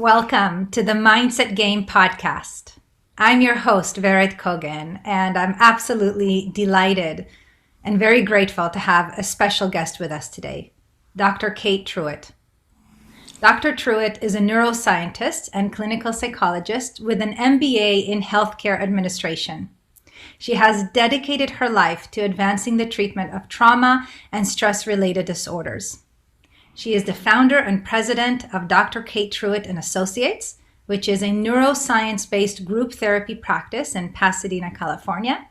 Welcome to the Mindset Game podcast. I'm your host, Viva Kogan, and I'm absolutely delighted and very grateful to have a special guest with us today, Dr. Kate Truitt. Dr. Truitt is a neuroscientist and clinical psychologist with an MBA in healthcare administration. She has dedicated her life to advancing the treatment of trauma and stress-related disorders. She is the founder and president of Dr. Kate Truitt Associates, which is a neuroscience-based group therapy practice in Pasadena, California.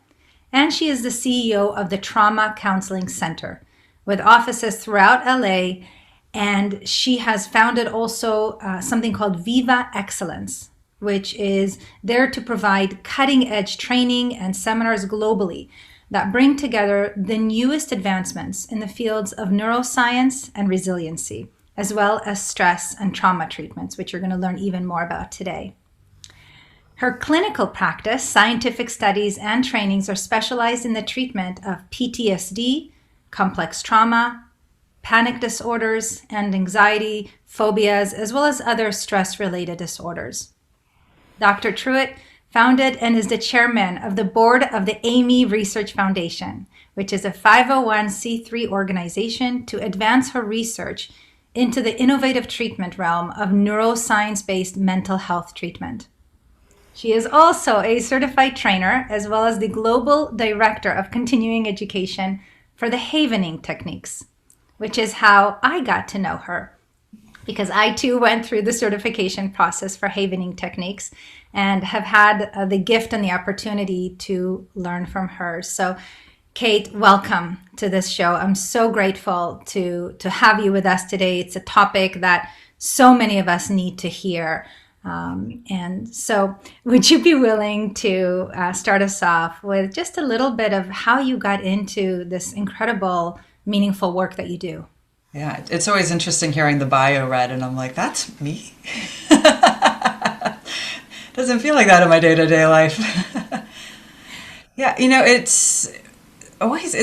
And she is the CEO of the Trauma Counseling Center, with offices throughout LA. And she has founded also something called Viva Excellence, which is there to provide cutting-edge training and seminars globally that bring together the newest advancements in the fields of neuroscience and resiliency, as well as stress and trauma treatments, which you're going to learn even more about today. Her clinical practice, scientific studies, and trainings are specialized in the treatment of PTSD, complex trauma, panic disorders, and anxiety, phobias, as well as other stress-related disorders. Dr. Truitt founded and is the chairman of the board of the Amy Research Foundation, which is a 501c3 organization to advance her research into the innovative treatment realm of neuroscience-based mental health treatment. She is also a certified trainer, as well as the global director of continuing education for the havening techniques, which is how I got to know her, because I too went through the certification process for havening techniques and have had the gift and the opportunity to learn from her. So, Kate, welcome to this show. I'm so grateful to have you with us today. It's a topic that so many of us need to hear. And so would you be willing to start us off with just a little bit of how you got into this incredible, meaningful work that you do? Yeah, it's always interesting hearing the bio read, and I'm like, that's me? Doesn't feel like that in my day-to-day life. Yeah, it's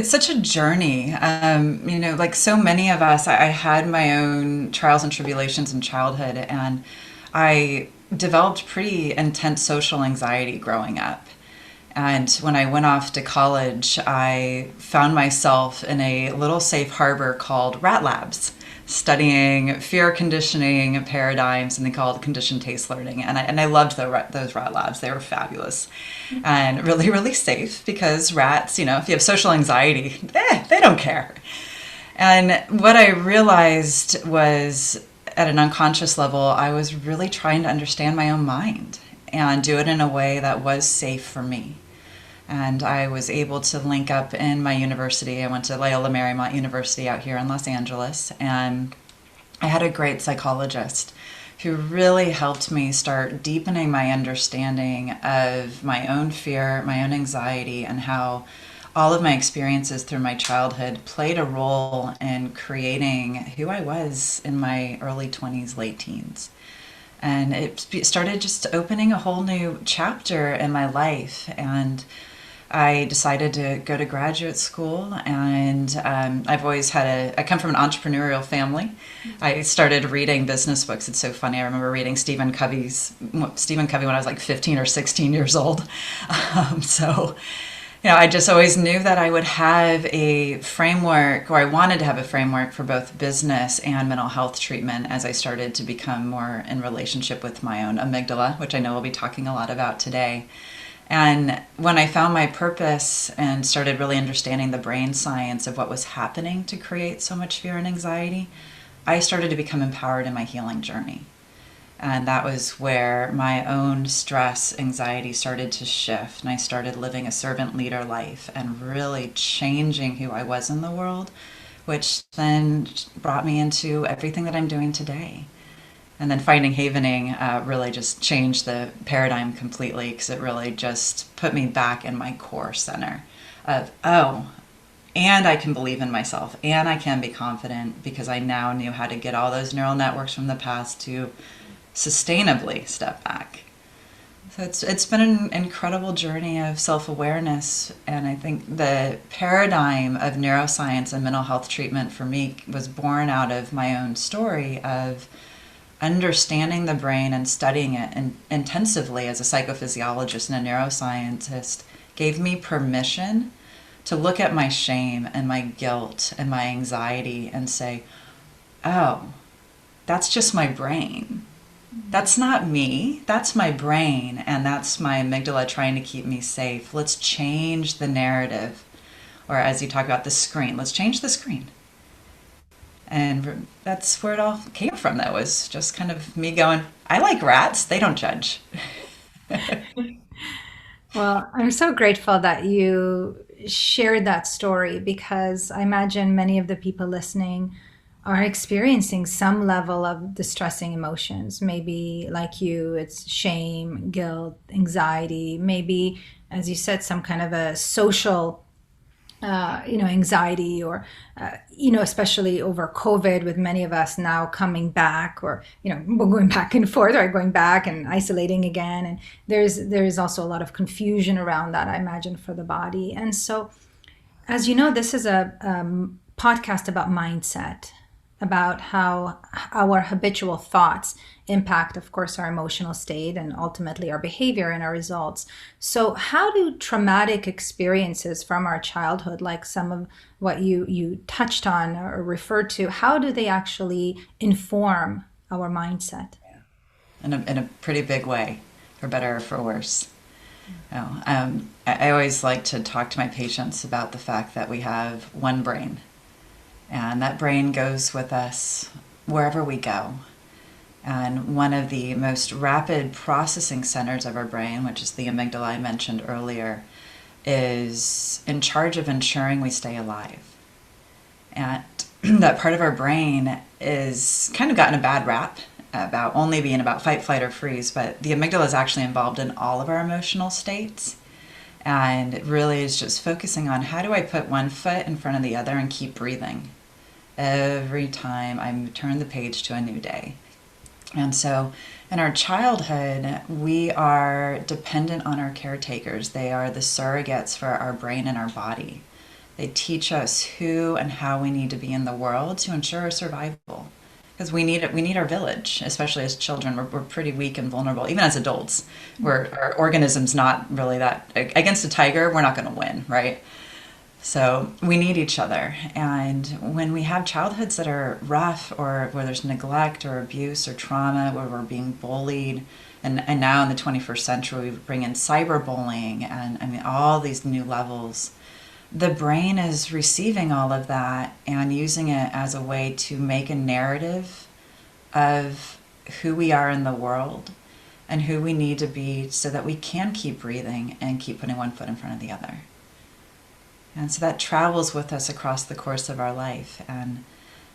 such a journey. Like so many of us, I had my own trials and tribulations in childhood, and I developed pretty intense social anxiety growing up. And when I went off to college, I found myself in a little safe harbor called rat labs, studying fear conditioning paradigms, something called conditioned taste learning. And I loved those rat labs. They were fabulous and really, really safe because rats, if you have social anxiety, they don't care. And what I realized was at an unconscious level, I was really trying to understand my own mind and do it in a way that was safe for me. And I was able to link up in my university. I went to Loyola Marymount University out here in Los Angeles, and I had a great psychologist who really helped me start deepening my understanding of my own fear, my own anxiety, and how all of my experiences through my childhood played a role in creating who I was in my early 20s, late teens. And it started just opening a whole new chapter in my life. And I decided to go to graduate school, and I've always I come from an entrepreneurial family. I started reading business books. It's so funny. I remember reading Stephen Covey when I was like 15 or 16 years old. I just always knew that I would have a framework, or I wanted to have a framework for both business and mental health treatment as I started to become more in relationship with my own amygdala, which I know we'll be talking a lot about today. And when I found my purpose and started really understanding the brain science of what was happening to create so much fear and anxiety, I started to become empowered in my healing journey. And that was where my own stress, anxiety started to shift. And I started living a servant leader life and really changing who I was in the world, which then brought me into everything that I'm doing today. And then finding havening really just changed the paradigm completely, because it really just put me back in my core center of, and I can believe in myself, and I can be confident, because I now knew how to get all those neural networks from the past to sustainably step back. So it's been an incredible journey of self-awareness, and I think the paradigm of neuroscience and mental health treatment for me was born out of my own story of understanding the brain and studying it intensively as a psychophysiologist and a neuroscientist gave me permission to look at my shame and my guilt and my anxiety and say, oh, that's just my brain. That's not me. That's my brain, and that's my amygdala trying to keep me safe. Let's change the narrative. Or as you talk about the screen, let's change the screen. And that's where it all came from. That was just kind of me going, I like rats. They don't judge. Well, I'm so grateful that you shared that story because I imagine many of the people listening are experiencing some level of distressing emotions. Maybe, like you, it's shame, guilt, anxiety, maybe, as you said, some kind of a social anxiety or, especially over COVID with many of us now coming back or, we're going back and forth or going back and isolating again. And there's also a lot of confusion around that, I imagine, for the body. And so, as you know, this is a podcast about mindset, about how our habitual thoughts impact, of course, our emotional state and ultimately our behavior and our results. So how do traumatic experiences from our childhood, like some of what you touched on or referred to, how do they actually inform our mindset? In a pretty big way, for better or for worse. I always like to talk to my patients about the fact that we have one brain. And that brain goes with us wherever we go. And one of the most rapid processing centers of our brain, which is the amygdala I mentioned earlier, is in charge of ensuring we stay alive. And that part of our brain is kind of gotten a bad rap about only being about fight, flight, or freeze, but the amygdala is actually involved in all of our emotional states. And it really is just focusing on how do I put one foot in front of the other and keep breathing every time I turn the page to a new day. And so in our childhood, we are dependent on our caretakers. They are the surrogates for our brain and our body. They teach us who and how we need to be in the world to ensure our survival. Because we need our village, especially as children. We're pretty weak and vulnerable. Even as adults, our organism's not really that. Against a tiger, we're not going to win, right? So we need each other. And when we have childhoods that are rough or where there's neglect or abuse or trauma, where we're being bullied, and now in the 21st century, we bring in cyberbullying and all these new levels, the brain is receiving all of that and using it as a way to make a narrative of who we are in the world and who we need to be so that we can keep breathing and keep putting one foot in front of the other. And so that travels with us across the course of our life. And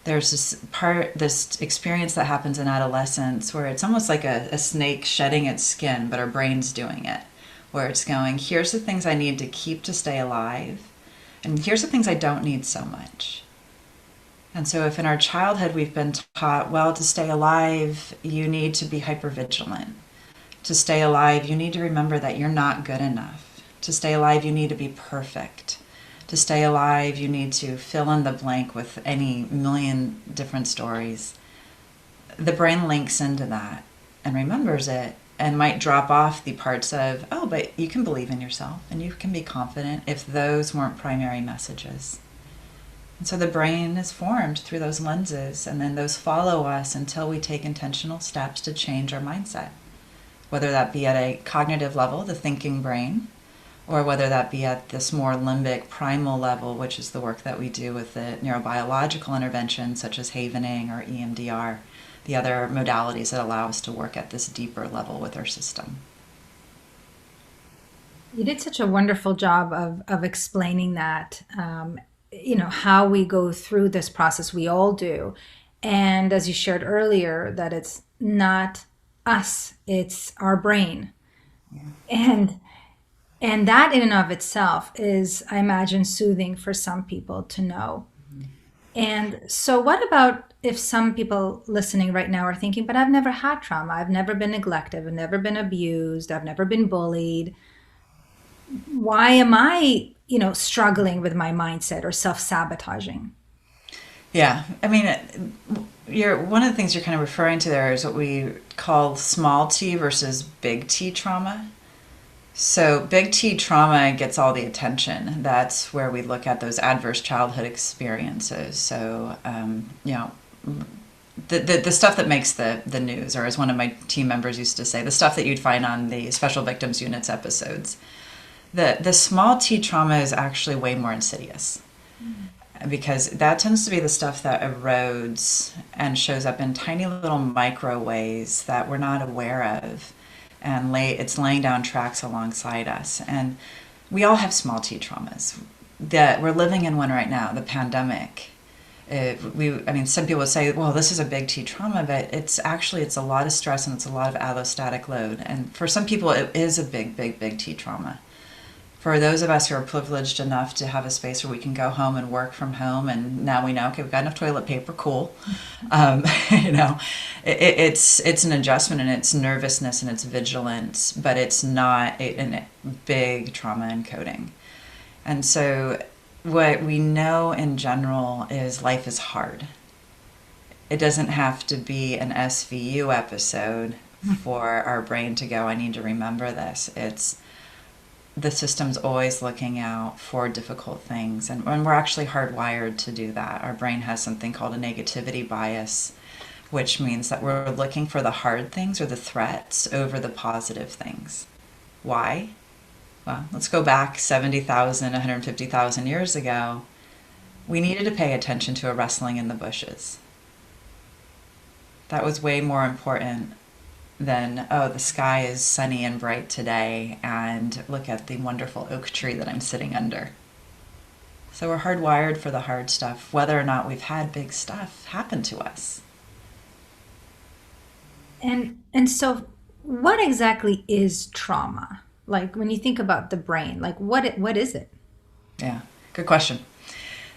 there's this experience that happens in adolescence where it's almost like a snake shedding its skin, but our brain's doing it, where it's going, here's the things I need to keep to stay alive, and here's the things I don't need so much. And so if in our childhood we've been taught, well, to stay alive, you need to be hypervigilant. To stay alive, you need to remember that you're not good enough. To stay alive, you need to be perfect. To stay alive, you need to fill in the blank with any million different stories. The brain links into that and remembers it and might drop off the parts of, oh, but you can believe in yourself and you can be confident if those weren't primary messages. And so the brain is formed through those lenses, and then those follow us until we take intentional steps to change our mindset, whether that be at a cognitive level, the thinking brain, or whether that be at this more limbic primal level, which is the work that we do with the neurobiological interventions such as havening or EMDR, the other modalities that allow us to work at this deeper level with our system. You did such a wonderful job of explaining that, how we go through this process. We all do. And as you shared earlier, that it's not us, it's our brain. Yeah. And that in and of itself is, I imagine, soothing for some people to know. Mm-hmm. And so what about if some people listening right now are thinking, but I've never had trauma, I've never been neglected, I've never been abused, I've never been bullied. Why am I, struggling with my mindset or self-sabotaging? Yeah, one of the things you're kind of referring to there is what we call small T versus big T trauma. So big T trauma gets all the attention. That's where we look at those adverse childhood experiences. So, the stuff that makes the news, or as one of my team members used to say, the stuff that you'd find on the Special Victims Units episodes. The small T trauma is actually way more insidious. Because that tends to be the stuff that erodes and shows up in tiny little micro ways that we're not aware of. And it's laying down tracks alongside us. And we all have small T traumas. That we're living in one right now, the pandemic. Some people would say, well, this is a big T trauma, but it's a lot of stress and it's a lot of allostatic load. And for some people, it is a big T trauma. For those of us who are privileged enough to have a space where we can go home and work from home, and now we know, okay, we've got enough toilet paper, cool. It's an adjustment, and it's nervousness and it's vigilance, but it's not a big trauma encoding. And so what we know in general is life is hard. It doesn't have to be an SVU episode for our brain to go, I need to remember this. The system's always looking out for difficult things, and we're actually hardwired to do that. Our brain has something called a negativity bias, which means that we're looking for the hard things or the threats over the positive things. Why? Well, let's go back 70,000, 150,000 years ago. We needed to pay attention to a rustling in the bushes. That was way more important than, oh, the sky is sunny and bright today, and look at the wonderful oak tree that I'm sitting under. So we're hardwired for the hard stuff, whether or not we've had big stuff happen to us. And so what exactly is trauma? Like when you think about the brain, like what is it? Yeah, good question.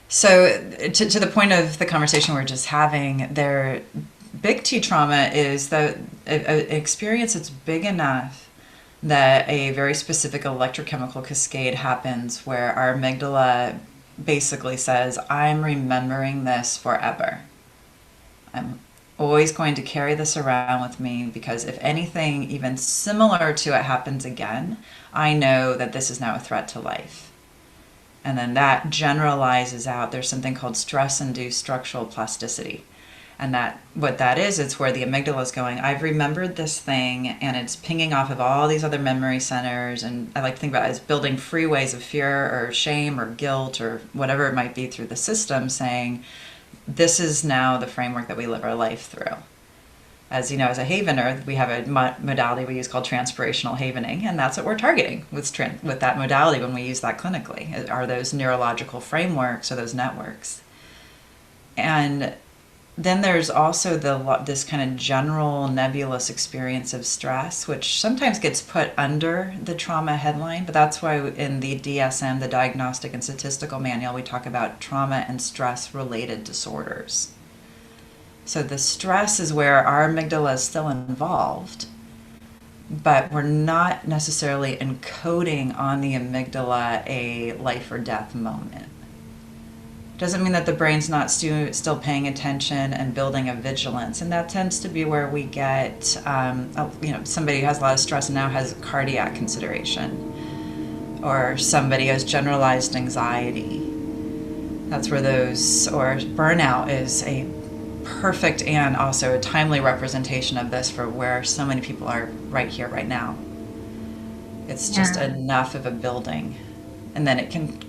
So to the point of the conversation we're just having, big T trauma is an experience that's big enough that a very specific electrochemical cascade happens where our amygdala basically says, I'm remembering this forever. I'm always going to carry this around with me because if anything even similar to it happens again, I know that this is now a threat to life. And then that generalizes out. There's something called stress-induced structural plasticity. And what that is, it's where the amygdala is going, I've remembered this thing, and it's pinging off of all these other memory centers. And I like to think about it as building freeways of fear or shame or guilt or whatever it might be through the system, saying, this is now the framework that we live our life through. As you know, as a havener, we have a modality we use called transpirational havening, and that's what we're targeting with that modality when we use that clinically, are those neurological frameworks or those networks. And then there's also this kind of general nebulous experience of stress, which sometimes gets put under the trauma headline, but that's why in the DSM, the Diagnostic and Statistical Manual, we talk about trauma and stress-related disorders. So the stress is where our amygdala is still involved, but we're not necessarily encoding on the amygdala a life or death moment. Doesn't mean that the brain's not still paying attention and building a vigilance. And that tends to be where we get, somebody who has a lot of stress and now has cardiac consideration. Or somebody has generalized anxiety. That's where or burnout is a perfect and also a timely representation of this for where so many people are right here, right now. It's just enough of a building. And then it can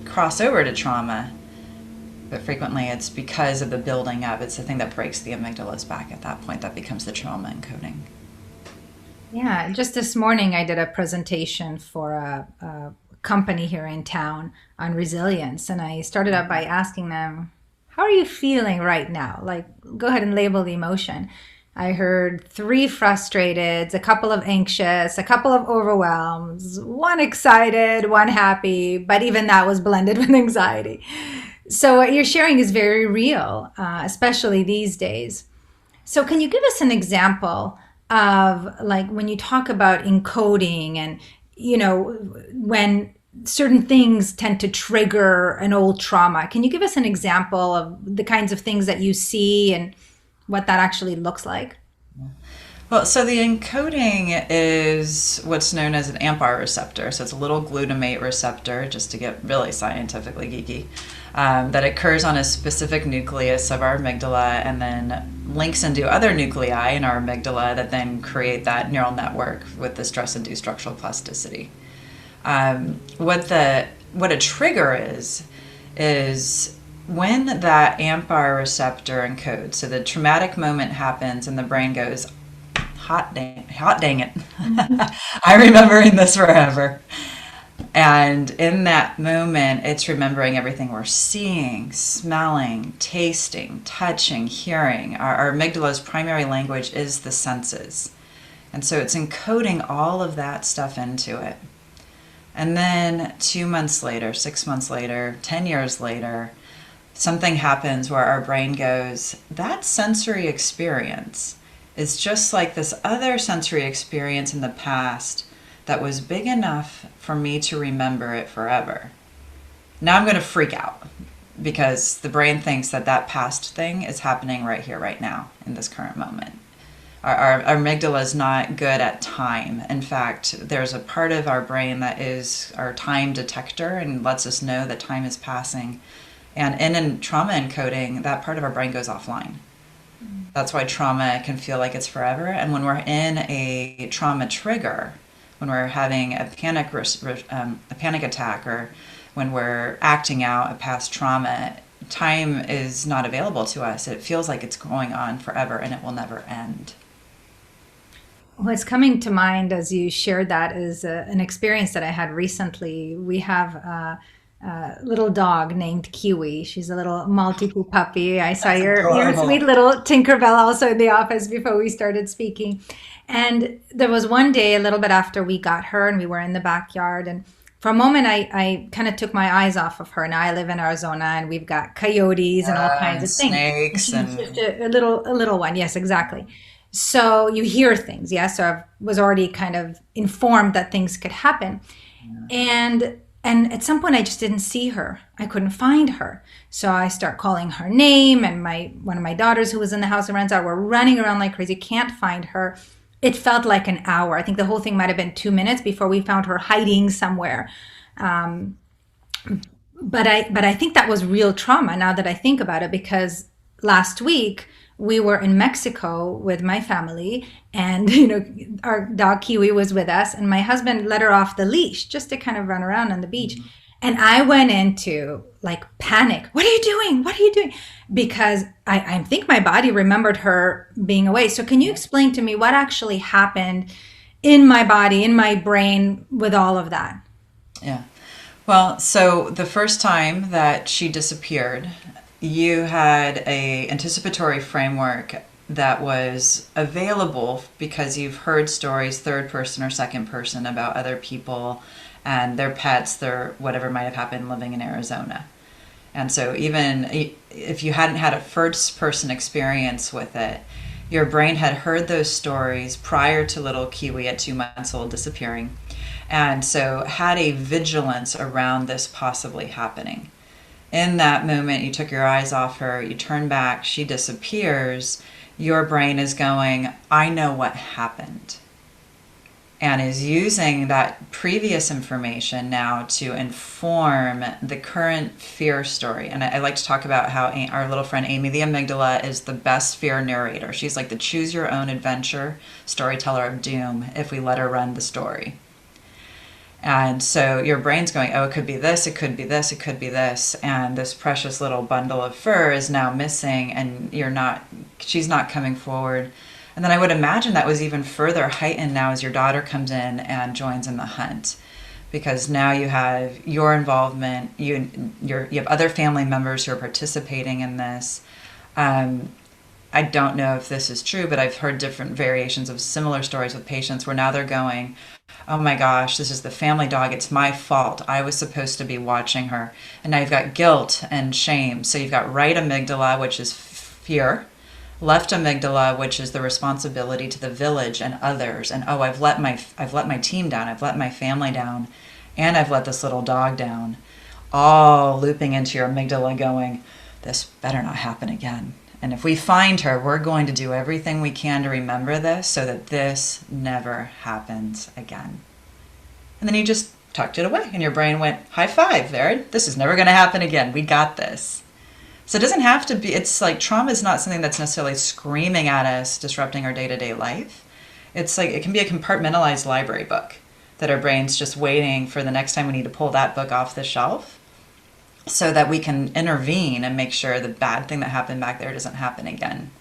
cross over to trauma. But frequently it's because of the building up. It's the thing that breaks the amygdala's back at that point that becomes the trauma encoding. Yeah, just this morning I did a presentation for a company here in town on resilience. And I started out by asking them, how are you feeling right now? Like, go ahead and label the emotion. I heard 3 frustrateds, a couple of anxious, a couple of overwhelmed, 1 excited, 1 happy, but even that was blended with anxiety. So what you're sharing is very real, especially these days. So can you give us an example of, like, when you talk about encoding and, when certain things tend to trigger an old trauma, can you give us an example of the kinds of things that you see and what that actually looks like? Well, so the encoding is what's known as an AMPR receptor. So it's a little glutamate receptor, just to get really scientifically geeky, that occurs on a specific nucleus of our amygdala and then links into other nuclei in our amygdala that then create that neural network with the stress-induced structural plasticity. What a trigger is when that AMPR receptor encodes. So the traumatic moment happens and the brain goes, hot dang it. I'm remembering this forever. And in that moment, it's remembering everything we're seeing, smelling, tasting, touching, hearing. Our amygdala's primary language is the senses. And so it's encoding all of that stuff into it. And then 2 months later, 6 months later, 10 years later, something happens where our brain goes, that sensory experience is just like this other sensory experience in the past that was big enough for me to remember it forever. Now I'm going to freak out because the brain thinks that that past thing is happening right here, right now, in this current moment. Our amygdala is not good at time. In fact, there's a part of our brain that is our time detector and lets us know that time is passing. And in trauma encoding, that part of our brain goes offline. That's why trauma can feel like it's forever. And when we're in a trauma trigger, when we're having a panic attack, or when we're acting out a past trauma, time is not available to us. It feels like it's going on forever and it will never end. What's coming to mind as you shared that is an experience that I had recently. We have a little dog named Kiwi. She's a little Maltipoo puppy. I saw your sweet little Tinkerbell also in the office before we started speaking. And there was one day a little bit after we got her and we were in the backyard, and for a moment I kind of took my eyes off of her. Now I live in Arizona and we've got coyotes and all kinds of things. Snakes and just a little one. Yes, exactly. So you hear things. Yeah. So I was already kind of informed that things could happen. And at some point I just didn't see her. I couldn't find her. So I start calling her name, and one of my daughters who was in the house and runs out, we're running around like crazy, can't find her. It felt like an hour. I think the whole thing might have been 2 minutes before we found her hiding somewhere. But I think that was real trauma now that I think about it, because last week we were in Mexico with my family, and our dog Kiwi was with us, and my husband let her off the leash just to kind of run around on the beach. And I went into like panic. What are you doing? What are you doing? Because I think my body remembered her being away. So can you explain to me what actually happened in my body, in my brain with all of that? Yeah. Well, so the first time that she disappeared, you had a anticipatory framework that was available because you've heard stories third person or second person about other people and their pets, their whatever might have happened living in Arizona. And so even if you hadn't had a first person experience with it, your brain had heard those stories prior to little Kiwi at 2 months old disappearing. And so had a vigilance around this possibly happening. In that moment, you took your eyes off her, you turn back, she disappears, your brain is going, I know what happened. And is using that previous information now to inform the current fear story. And I like to talk about how our little friend Amy, the amygdala, is the best fear narrator. She's like the choose your own adventure storyteller of doom if we let her run the story. And so your brain's going, oh, it could be this, it could be this, it could be this. And this precious little bundle of fur is now missing, and she's not coming forward. And then I would imagine that was even further heightened now as your daughter comes in and joins in the hunt. Because now you have your involvement, you have other family members who are participating in this. I don't know if this is true, but I've heard different variations of similar stories with patients where now they're going, oh my gosh, this is the family dog. It's my fault. I was supposed to be watching her. And now you've got guilt and shame. So you've got right amygdala, which is fear, left amygdala, which is the responsibility to the village and others. And oh, I've let my team down. I've let my family down. And I've let this little dog down. All looping into your amygdala going, this better not happen again. And if we find her, we're going to do everything we can to remember this so that this never happens again. And then you just tucked it away and your brain went, high five, Vered. This is never going to happen again. We got this. So it doesn't have to be, it's like trauma is not something that's necessarily screaming at us, disrupting our day-to-day life. It's like it can be a compartmentalized library book that our brain's just waiting for the next time we need to pull that book off the shelf so that we can intervene and make sure the bad thing that happened back there doesn't happen again.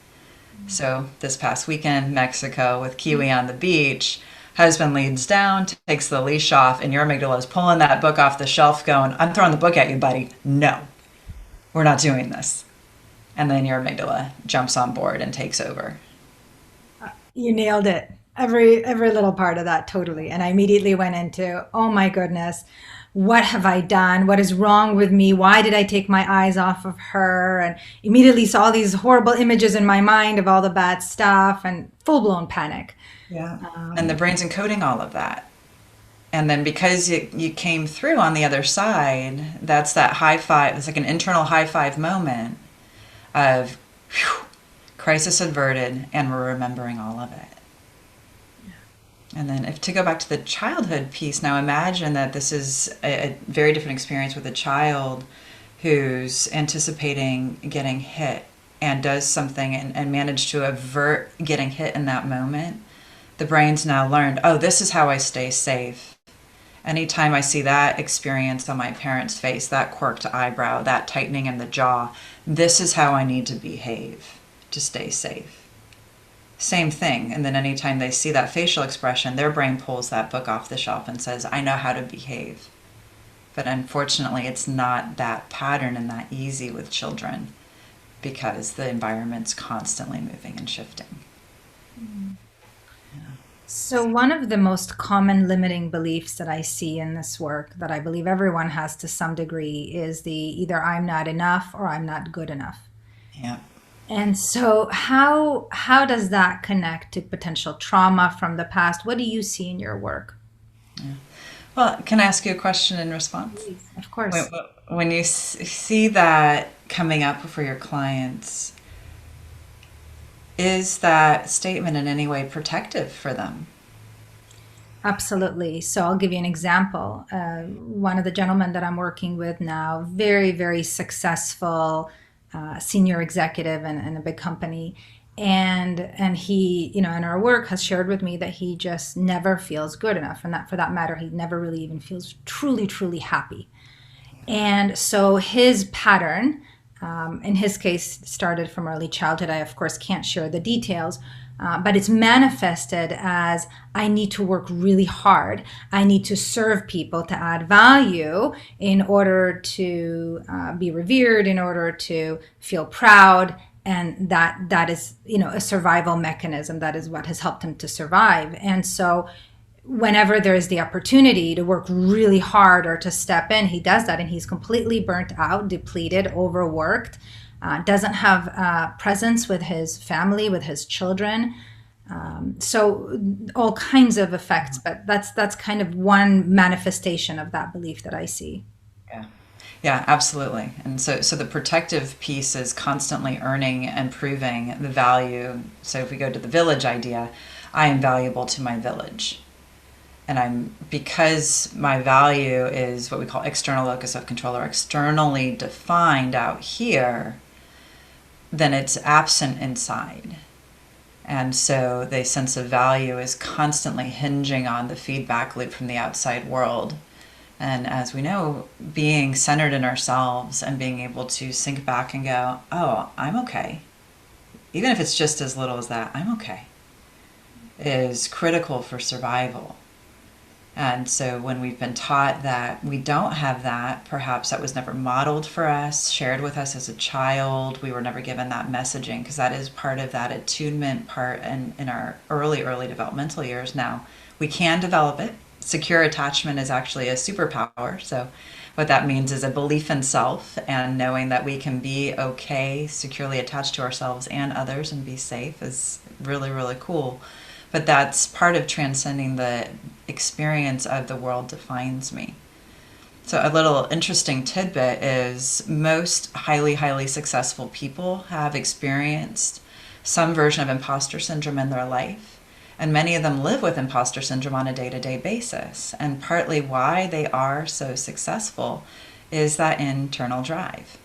So this past weekend, Mexico, with Kiwi on the beach, husband leads down, takes the leash off, and your amygdala is pulling that book off the shelf going, I'm throwing the book at you, buddy. No, we're not doing this. And then your amygdala jumps on board and takes over. You nailed it. Every little part of that, totally. And I immediately went into, oh my goodness, what have I done? What is wrong with me? Why did I take my eyes off of her? And immediately saw these horrible images in my mind of all the bad stuff and full-blown panic. Yeah. And the brain's encoding all of that. And then because you came through on the other side, that's that high five. It's like an internal high five moment of whew, crisis averted, and we're remembering all of it. And then if to go back to the childhood piece, now imagine that this is a very different experience with a child who's anticipating getting hit and does something and managed to avert getting hit in that moment. The brain's now learned, oh, this is how I stay safe. Anytime I see that experience on my parent's face, that quirked eyebrow, that tightening in the jaw, this is how I need to behave to stay safe. Same thing. And then anytime they see that facial expression, their brain pulls that book off the shelf and says, I know how to behave. But unfortunately, it's not that pattern and that easy with children because the environment's constantly moving and shifting. Yeah. So one of the most common limiting beliefs that I see in this work that I believe everyone has to some degree is the either I'm not enough or I'm not good enough. Yeah. And so how does that connect to potential trauma from the past? What do you see in your work? Yeah. Well, can I ask you a question in response? Please, of course. When you see that coming up for your clients, is that statement in any way protective for them? Absolutely. So I'll give you an example. One of the gentlemen that I'm working with now, very, very successful senior executive in a big company, and he, in our work, has shared with me that he just never feels good enough, and that for that matter, he never really even feels truly, truly happy. And so his pattern, in his case, started from early childhood. I of course can't share the details, but it's manifested as I need to work really hard. I need to serve people to add value in order to be revered, in order to feel proud. And that is, a survival mechanism. That is what has helped him to survive. And so whenever there is the opportunity to work really hard or to step in, he does that. And he's completely burnt out, depleted, overworked. Doesn't have presence with his family, with his children. So all kinds of effects, but that's kind of one manifestation of that belief that I see. Yeah. Yeah, absolutely. And so the protective piece is constantly earning and proving the value. So if we go to the village idea, I am valuable to my village. And because my value is what we call external locus of control or externally defined out here, then it's absent inside. And so the sense of value is constantly hinging on the feedback loop from the outside world. And as we know, being centered in ourselves and being able to sink back and go, oh, I'm okay. Even if it's just as little as that, I'm okay, is critical for survival. And so when we've been taught that we don't have that, perhaps that was never modeled for us, shared with us as a child, we were never given that messaging, because that is part of that attunement part in our early developmental years. Now, we can develop it. Secure attachment is actually a superpower. So what that means is a belief in self and knowing that we can be okay, securely attached to ourselves and others and be safe is really, really cool. But that's part of transcending the experience of the world defines me. So a little interesting tidbit is most highly, highly successful people have experienced some version of imposter syndrome in their life. And many of them live with imposter syndrome on a day-to-day basis. And partly why they are so successful is that internal drive.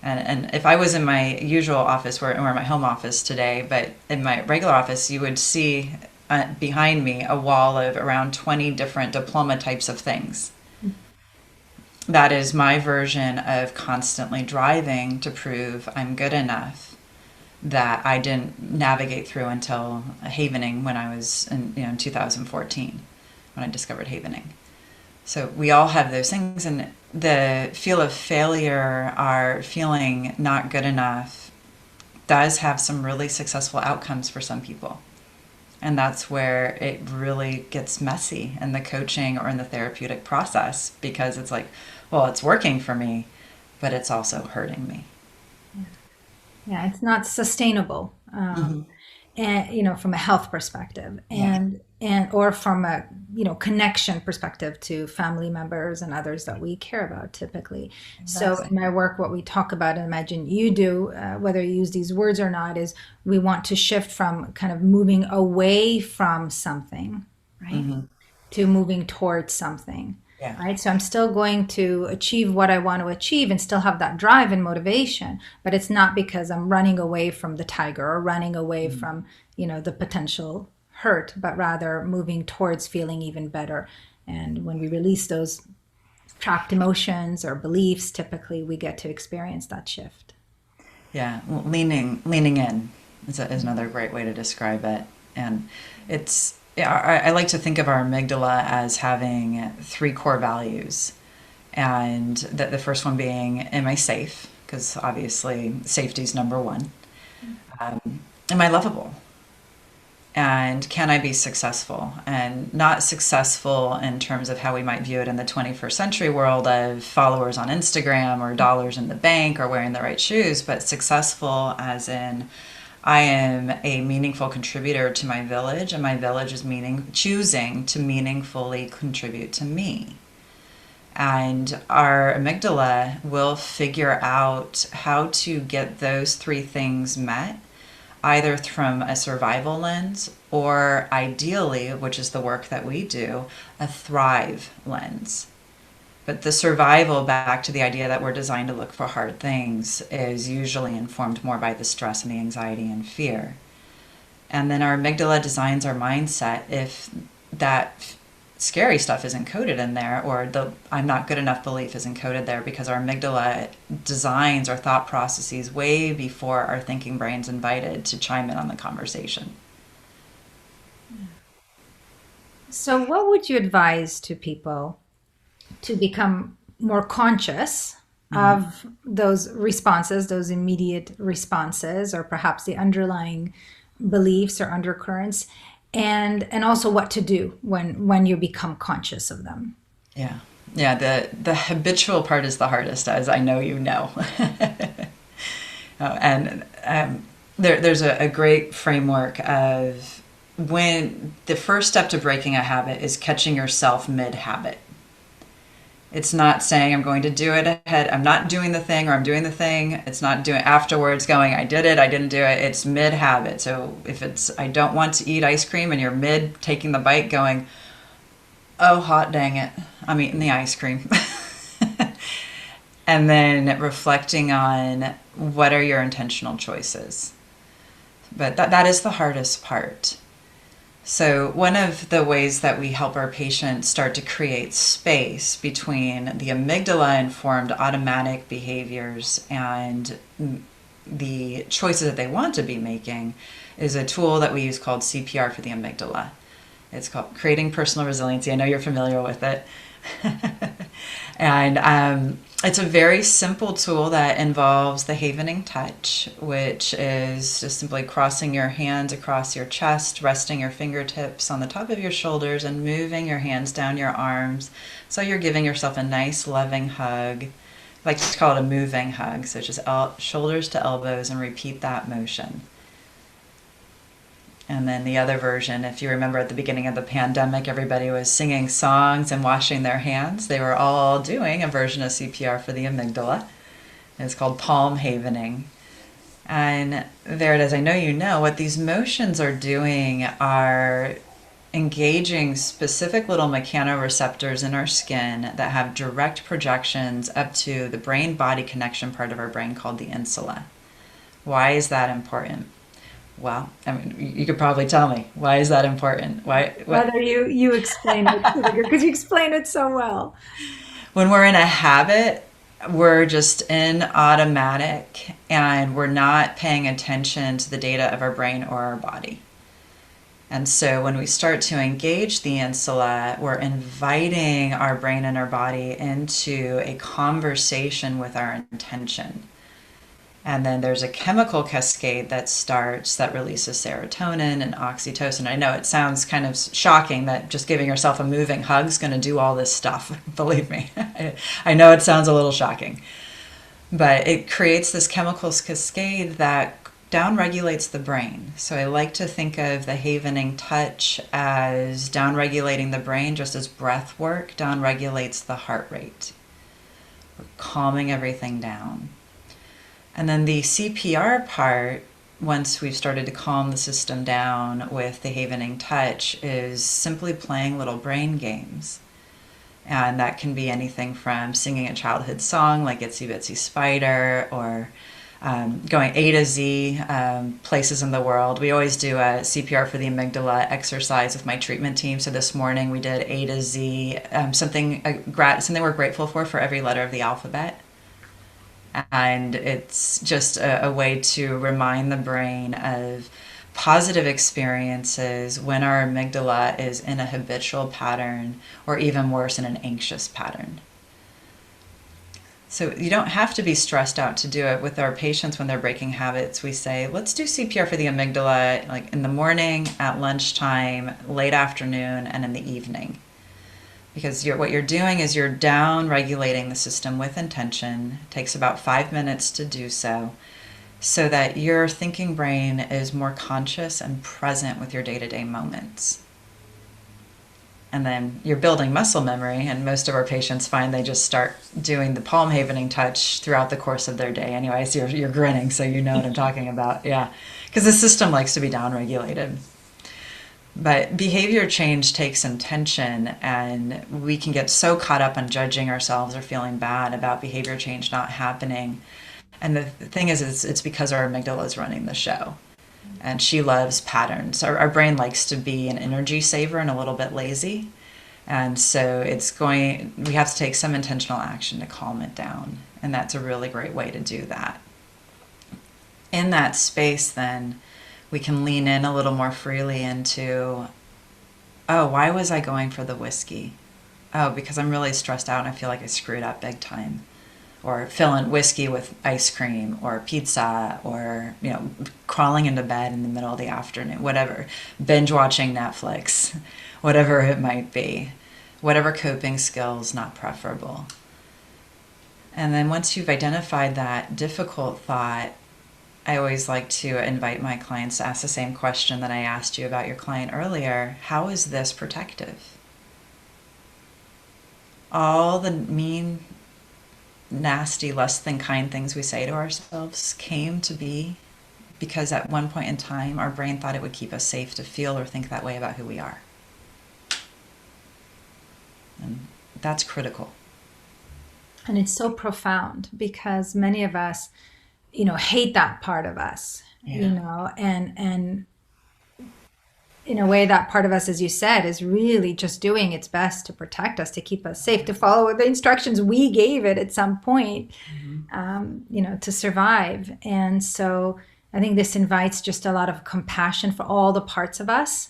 And if I was in my usual office, we're my home office today, but in my regular office, you would see behind me a wall of around 20 different diploma types of things. That is my version of constantly driving to prove I'm good enough, that I didn't navigate through until havening when I was in 2014, when I discovered havening. So we all have those things, and the feel of failure, our feeling not good enough, does have some really successful outcomes for some people. And that's where it really gets messy in the coaching or in the therapeutic process, because it's like, well, it's working for me, but it's also hurting me. Yeah, it's not sustainable, and from a health perspective, Yeah. and or from a connection perspective to family members and others that we care about typically. So That's in my work, what we talk about, and imagine you do, whether you use these words or not, is we want to shift from kind of moving away from something, right, to moving towards something. yeah. Right. So I'm still going to achieve what I want to achieve and still have that drive and motivation, but it's not because I'm running away from the tiger or running away from, the potential hurt, but rather moving towards feeling even better. And when we release those trapped emotions or beliefs, typically we get to experience that shift. Yeah, leaning in is another great way to describe it. And it's yeah, I like to think of our amygdala as having three core values, and the first one being, am I safe? Because obviously safety is number one. Am I lovable? And can I be successful? And not successful in terms of how we might view it in the 21st century world of followers on Instagram or dollars in the bank or wearing the right shoes, but successful as in I am a meaningful contributor to my village, and my village is choosing to meaningfully contribute to me. And our amygdala will figure out how to get those three things met, either from a survival lens or ideally, which is the work that we do, a thrive lens. But the survival, back to the idea that we're designed to look for hard things, is usually informed more by the stress and the anxiety and fear. And then our amygdala designs our mindset if that scary stuff is encoded in there, or the I'm not good enough belief is encoded there, because our amygdala designs our thought processes way before our thinking brain's invited to chime in on the conversation. So, what would you advise to people to become more conscious of those responses, those immediate responses, or perhaps the underlying beliefs or undercurrents, and also what to do when you become conscious of them? Yeah. Yeah, the habitual part is the hardest, as I know you know. And there's a great framework of when the first step to breaking a habit is catching yourself mid-habit. It's not saying I'm going to do it ahead. I'm not doing the thing, or I'm doing the thing. It's not doing afterwards going, I did it, I didn't do it. It's mid-habit. So if it's, I don't want to eat ice cream, and you're mid taking the bite going, oh, hot dang it, I'm eating the ice cream. And then reflecting on what are your intentional choices. But that is the hardest part. So one of the ways that we help our patients start to create space between the amygdala-informed automatic behaviors and the choices that they want to be making is a tool that we use called CPR for the amygdala. It's called Creating Personal Resiliency. I know you're familiar with it. And it's a very simple tool that involves the havening touch, which is just simply crossing your hands across your chest, resting your fingertips on the top of your shoulders, and moving your hands down your arms. So you're giving yourself a nice, loving hug. I like to call it a moving hug. So just shoulders to elbows, and repeat that motion. And then the other version, if you remember at the beginning of the pandemic, everybody was singing songs and washing their hands. They were all doing a version of CPR for the amygdala. It's called palm havening. And there it is. I know you know what these motions are doing are engaging specific little mechanoreceptors in our skin that have direct projections up to the brain-body connection part of our brain called the insula. Why is that important? Well, I mean, you could probably tell me. Why is that important? Why? What? Whether you explain it, because you explain it so well. When we're in a habit, we're just in automatic and we're not paying attention to the data of our brain or our body. And so when we start to engage the insula, we're inviting our brain and our body into a conversation with our intention. And then there's a chemical cascade that starts that releases serotonin and oxytocin. I know it sounds kind of shocking that just giving yourself a moving hug is going to do all this stuff. Believe me, I know it sounds a little shocking. But it creates this chemical cascade that downregulates the brain. So I like to think of the havening touch as downregulating the brain, just as breath work downregulates the heart rate. We're calming everything down. And then the CPR part, once we've started to calm the system down with the havening touch, is simply playing little brain games. And that can be anything from singing a childhood song like Itsy Bitsy Spider, or going A to Z places in the world. We always do a CPR for the amygdala exercise with my treatment team. So this morning we did A to Z, something we're grateful for every letter of the alphabet. And it's just a way to remind the brain of positive experiences when our amygdala is in a habitual pattern, or even worse, in an anxious pattern. So you don't have to be stressed out to do it. With our patients, when they're breaking habits, we say, let's do CPR for the amygdala like in the morning, at lunchtime, late afternoon, and in the evening. Because what you're doing is you're down regulating the system with intention. It takes about 5 minutes to do so that your thinking brain is more conscious and present with your day-to-day moments. And then you're building muscle memory, and most of our patients find they just start doing the palm havening touch throughout the course of their day. Anyways, you're grinning, so you know what I'm talking about. Yeah, because the system likes to be down-regulated. But behavior change takes intention, and we can get so caught up on judging ourselves or feeling bad about behavior change not happening. And the thing is, it's because our amygdala is running the show. And she loves patterns. Our brain likes to be an energy saver and a little bit lazy. And so we have to take some intentional action to calm it down. And that's a really great way to do that. In that space, then, we can lean in a little more freely into, oh, why was I going for the whiskey? Oh, because I'm really stressed out and I feel like I screwed up big time. Or filling whiskey with ice cream or pizza, or, crawling into bed in the middle of the afternoon, whatever. Binge watching Netflix, whatever it might be. Whatever coping skills not preferable. And then once you've identified that difficult thought, I always like to invite my clients to ask the same question that I asked you about your client earlier. How is this protective? All the mean, nasty, less than kind things we say to ourselves came to be because at one point in time our brain thought it would keep us safe to feel or think that way about who we are. And that's critical. And it's so profound because many of us hate that part of us, and in a way that part of us, as you said, is really just doing its best to protect us, to keep us safe, to follow the instructions we gave it at some point, to survive. And so I think this invites just a lot of compassion for all the parts of us.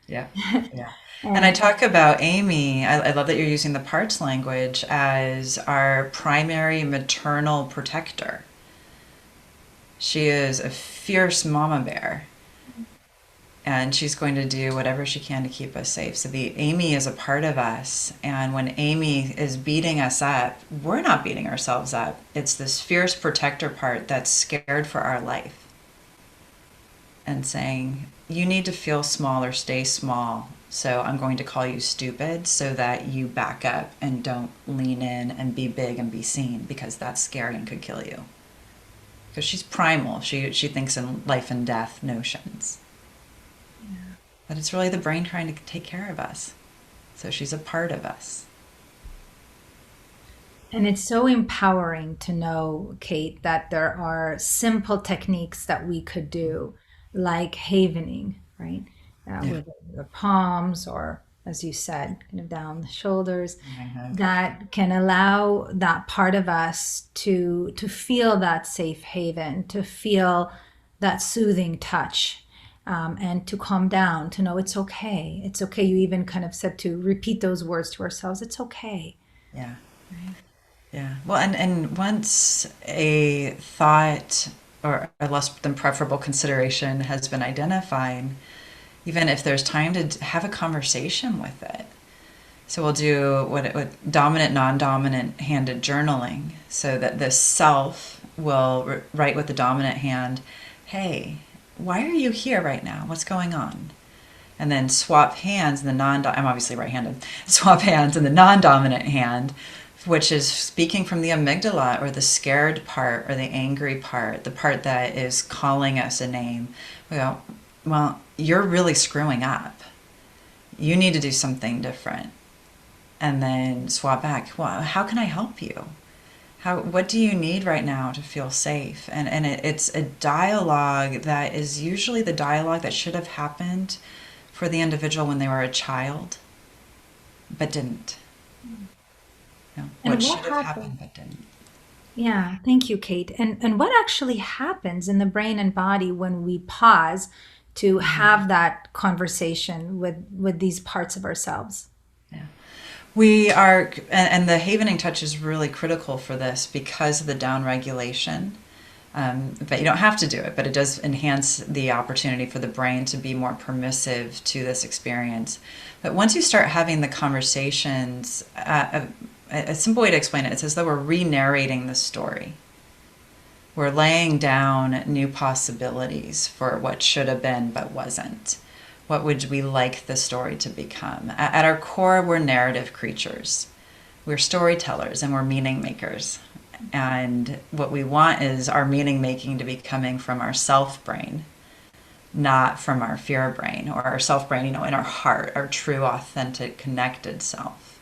Yeah. Yeah. And I talk about Amy, I love that you're using the parts language, as our primary maternal protector. She is a fierce mama bear, and she's going to do whatever she can to keep us safe. So the Amy is a part of us, and when Amy is beating us up, we're not beating ourselves up. It's this fierce protector part that's scared for our life. and saying, you need to feel small or stay small. So I'm going to call you stupid so that you back up and don't lean in and be big and be seen, because that's scary and could kill you. Because she's primal. She thinks in life and death notions. Yeah. But it's really the brain trying to take care of us. So she's a part of us. And it's so empowering to know, Kate, that there are simple techniques that we could do, like havening, right? Yeah. With the palms, or as you said, kind of down the shoulders, that can allow that part of us to feel that safe haven, to feel that soothing touch, and to calm down, to know it's okay. It's okay. You even kind of said to repeat those words to ourselves. It's okay. Yeah. Right? Yeah. Well, and once a thought or a less than preferable consideration has been identified, even if there's time to have a conversation with it. So we'll do what dominant, non-dominant handed journaling, so that the self will write with the dominant hand, hey, why are you here right now? What's going on? And then swap hands, I'm obviously right-handed, swap hands in the non-dominant hand, which is speaking from the amygdala, or the scared part, or the angry part, the part that is calling us a name. We go, well, you're really screwing up. You need to do something different. And then swap back. Well, how can I help you? What do you need right now to feel safe? And it's a dialogue that is usually the dialogue that should have happened for the individual when they were a child, but didn't. What should have happened but didn't. Yeah, thank you, Kate. And what actually happens in the brain and body when we pause to have that conversation with these parts of ourselves? Yeah. We are, and the havening touch is really critical for this because of the down regulation. But you don't have to do it, but it does enhance the opportunity for the brain to be more permissive to this experience. But once you start having the conversations, a simple way to explain it, it's as though we're re-narrating the story. We're laying down new possibilities for what should have been but wasn't. What would we like the story to become? At our core, we're narrative creatures. We're storytellers and we're meaning makers. And what we want is our meaning making to be coming from our self brain, not from our fear brain, or our self brain, in our heart, our true, authentic, connected self.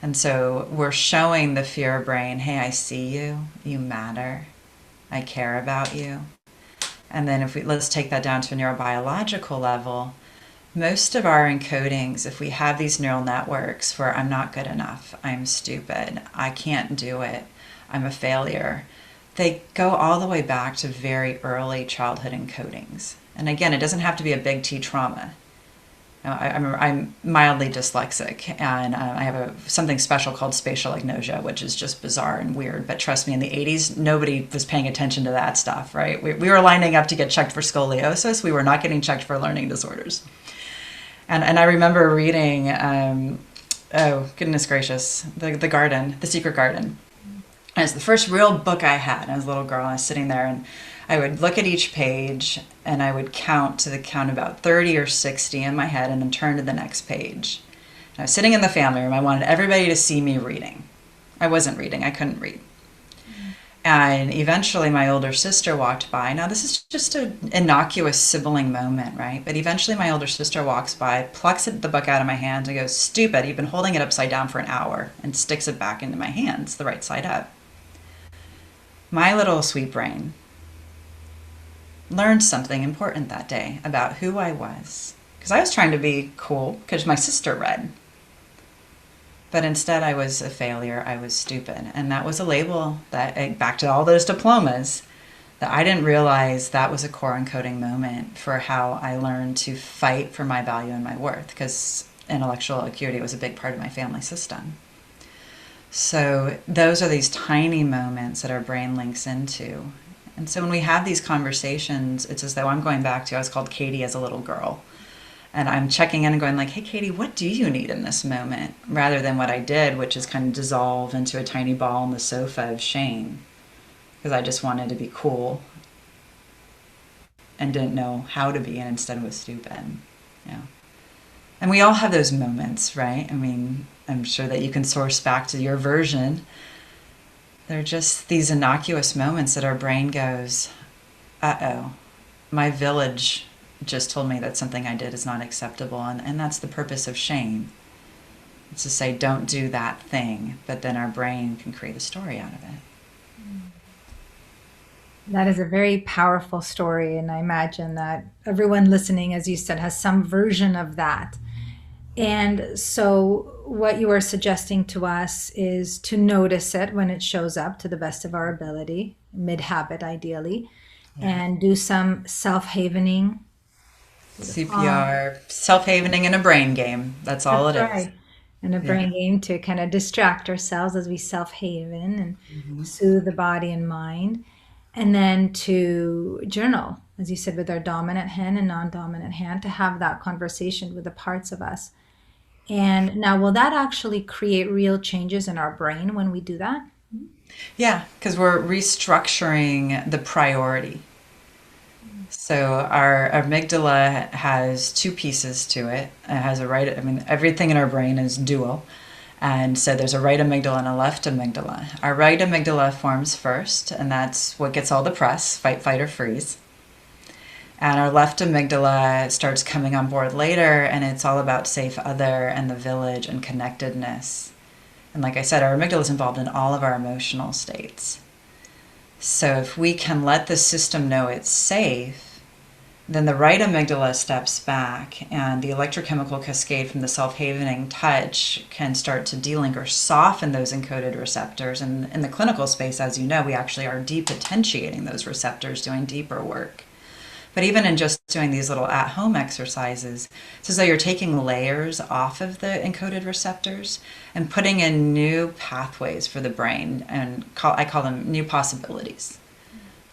And so we're showing the fear brain, hey, I see you, you matter, I care about you. And then let's take that down to a neurobiological level. Most of our encodings, if we have these neural networks for I'm not good enough, I'm stupid, I can't do it, I'm a failure, they go all the way back to very early childhood encodings. And again, it doesn't have to be a big T trauma. I remember I'm mildly dyslexic, and I have something special called spatial agnosia, which is just bizarre and weird. But trust me, in the 80s, nobody was paying attention to that stuff, right? We were lining up to get checked for scoliosis. We were not getting checked for learning disorders. And I remember reading, oh, goodness gracious, The Garden, The Secret Garden. And it's the first real book I had. I was a little girl, and I was sitting there, and I would look at each page, and I would count to the count about 30 or 60 in my head, and then turn to the next page. And I was sitting in the family room. I wanted everybody to see me reading. I wasn't reading. I couldn't read. And eventually my older sister walked by. Now, this is just an innocuous sibling moment, right? But eventually my older sister walks by, plucks the book out of my hand, and goes, "Stupid, you've been holding it upside down for an hour," and sticks it back into my hands, the right side up. My little sweet brain learned something important that day about who I was. Because I was trying to be cool because my sister read. But instead I was a failure, I was stupid. And that was a label that, back to all those diplomas, that I didn't realize that was a core encoding moment for how I learned to fight for my value and my worth, because intellectual acuity was a big part of my family system. So those are these tiny moments that our brain links into. And so when we have these conversations, it's as though I'm going back to, I was called Katie as a little girl. And I'm checking in and going like, "Hey, Katie, what do you need in this moment?" Rather than what I did, which is kind of dissolve into a tiny ball on the sofa of shame. Because I just wanted to be cool. and didn't know how to be and instead was stupid. Yeah. And we all have those moments, right? I mean, I'm sure that you can source back to your version. They're just these innocuous moments that our brain goes, uh-oh, my village just told me that something I did is not acceptable. And that's the purpose of shame. It's to say, don't do that thing. But then our brain can create a story out of it. That is a very powerful story. And I imagine that everyone listening, as you said, has some version of that. And so, what you are suggesting to us is to notice it when it shows up to the best of our ability, mid habit ideally, Yeah. and do some self havening. CPR, self-havening, and a brain game. That's all That's it is. right. And a Yeah. brain game to kind of distract ourselves as we self haven and Mm-hmm. soothe the body and mind. And then to journal, as you said, with our dominant hand and non dominant hand, to have that conversation with the parts of us. And now, will that actually create real changes in our brain when we do that? Yeah, because we're restructuring the priority. So our amygdala has two pieces to it. It has a right, I mean, everything in our brain is dual. And so there's a right amygdala and a left amygdala. Our right amygdala forms first, and that's what gets all the press, fight, flight, or freeze. And our left amygdala starts coming on board later, and it's all about safe other and the village and connectedness. And like I said, our amygdala is involved in all of our emotional states. So if we can let the system know it's safe, then the right amygdala steps back and the electrochemical cascade from the self-havening touch can start to delink or soften those encoded receptors. And in the clinical space, as you know, we actually are depotentiating those receptors, doing deeper work. But even in just doing these little at-home exercises, it's as though you're taking layers off of the encoded receptors and putting in new pathways for the brain, and I call them new possibilities.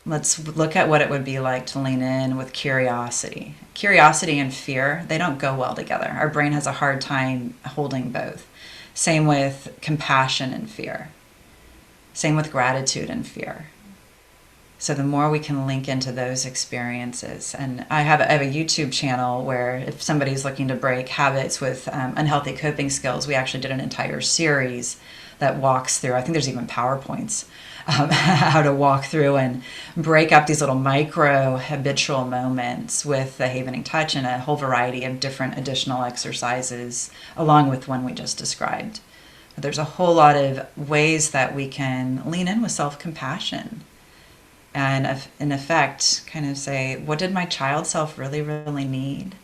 Let's look at what it would be like to lean in with curiosity. Curiosity and fear, they don't go well together. Our brain has a hard time holding both. Same with compassion and fear. Same with gratitude and fear. So the more we can link into those experiences, and I have a YouTube channel where if somebody's looking to break habits with unhealthy coping skills, we actually did an entire series that walks through, I think there's even PowerPoints, how to walk through and break up these little micro habitual moments with the havening touch and a whole variety of different additional exercises along with one we just described. But there's a whole lot of ways that we can lean in with self-compassion. And in effect, kind of say, what did my child self really, really need?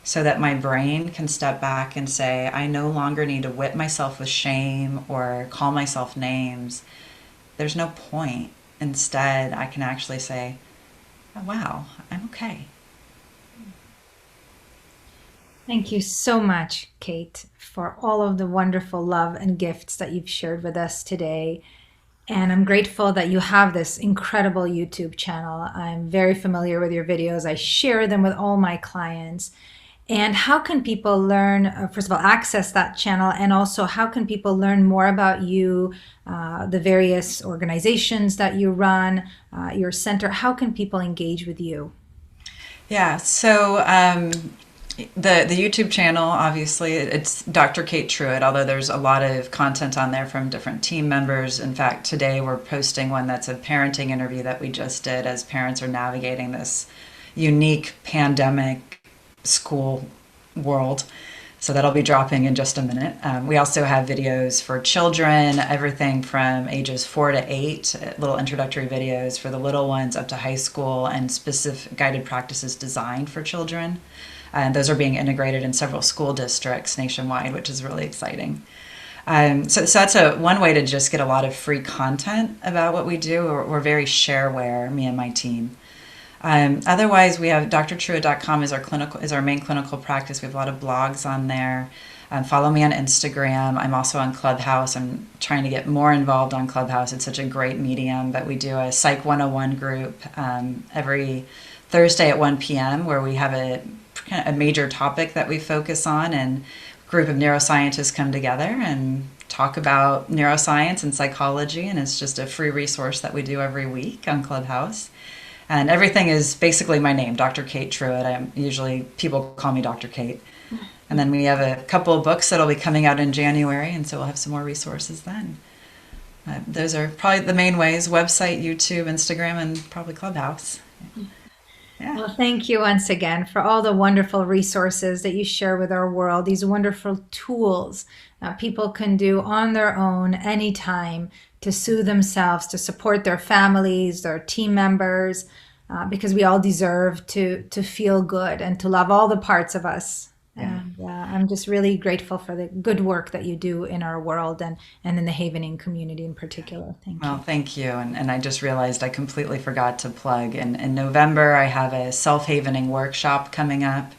So that my brain can step back and say, I no longer need to whip myself with shame or call myself names. There's no point. Instead, I can actually say, oh, wow, I'm okay. Thank you so much, Kate, for all of the wonderful love and gifts that you've shared with us today. And I'm grateful that you have this incredible YouTube channel. I'm very familiar with your videos. I share them with all my clients. And how can people learn, first of all, access that channel? And also, how can people learn more about you, the various organizations that you run, your center? How can people engage with you? Yeah, so the YouTube channel, obviously, it's Dr. Kate Truitt, although there's a lot of content on there from different team members. In fact, today we're posting one that's a parenting interview that we just did as parents are navigating this unique pandemic school world. So that'll be dropping in just a minute. We also have videos for children, everything from ages 4 to 8, little introductory videos for the little ones up to high school, and specific guided practices designed for children. And those are being integrated in several school districts nationwide, which is really exciting. So that's one way to just get a lot of free content about what we do. We're very shareware, me and my team. Otherwise, we have drtruitt.com is our main clinical practice. We have a lot of blogs on there. Follow me on Instagram. I'm also on Clubhouse. I'm trying to get more involved on Clubhouse. It's such a great medium. But we do a Psych 101 group every Thursday at 1 p.m. where we have a major topic that we focus on, and a group of neuroscientists come together and talk about neuroscience and psychology, and it's just a free resource that we do every week on Clubhouse. And everything is basically my name, Dr. Kate Truitt. People call me Dr. Kate. And then we have a couple of books that'll be coming out in January, and so we'll have some more resources then. Those are probably the main ways: website, YouTube, Instagram, and probably Clubhouse. Yeah. Well, thank you once again for all the wonderful resources that you share with our world, these wonderful tools that people can do on their own anytime to soothe themselves, to support their families, their team members, because we all deserve to feel good and to love all the parts of us. Yeah. And I'm just really grateful for the good work that you do in our world and in the Havening community in particular. Thank you. Well, thank you. And I just realized I completely forgot to plug. In November, I have a self-havening workshop coming up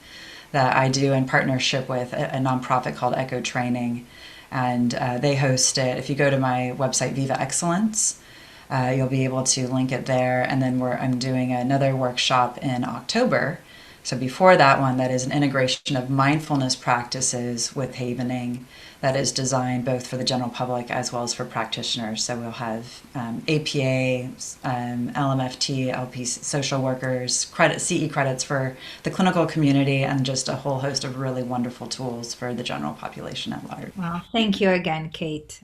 that I do in partnership with a nonprofit called Echo Training. And they host it. If you go to my website, Viva Excellence, you'll be able to link it there. And then I'm doing another workshop in October. So before that one, that is an integration of mindfulness practices with havening that is designed both for the general public as well as for practitioners. So we'll have APA, LMFT, LP social workers, CE credits for the clinical community, and just a whole host of really wonderful tools for the general population at large. Well, thank you again, Kate,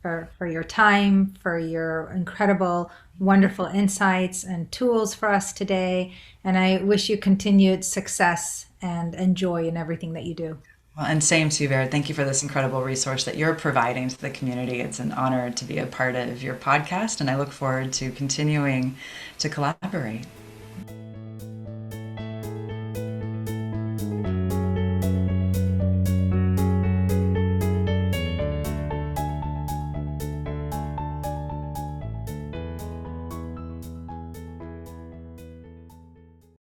for your time, for your incredible, wonderful insights and tools for us today. And I wish you continued success and joy in everything that you do. Well, and same to you, Vera. Thank you for this incredible resource that you're providing to the community. It's an honor to be a part of your podcast, and I look forward to continuing to collaborate.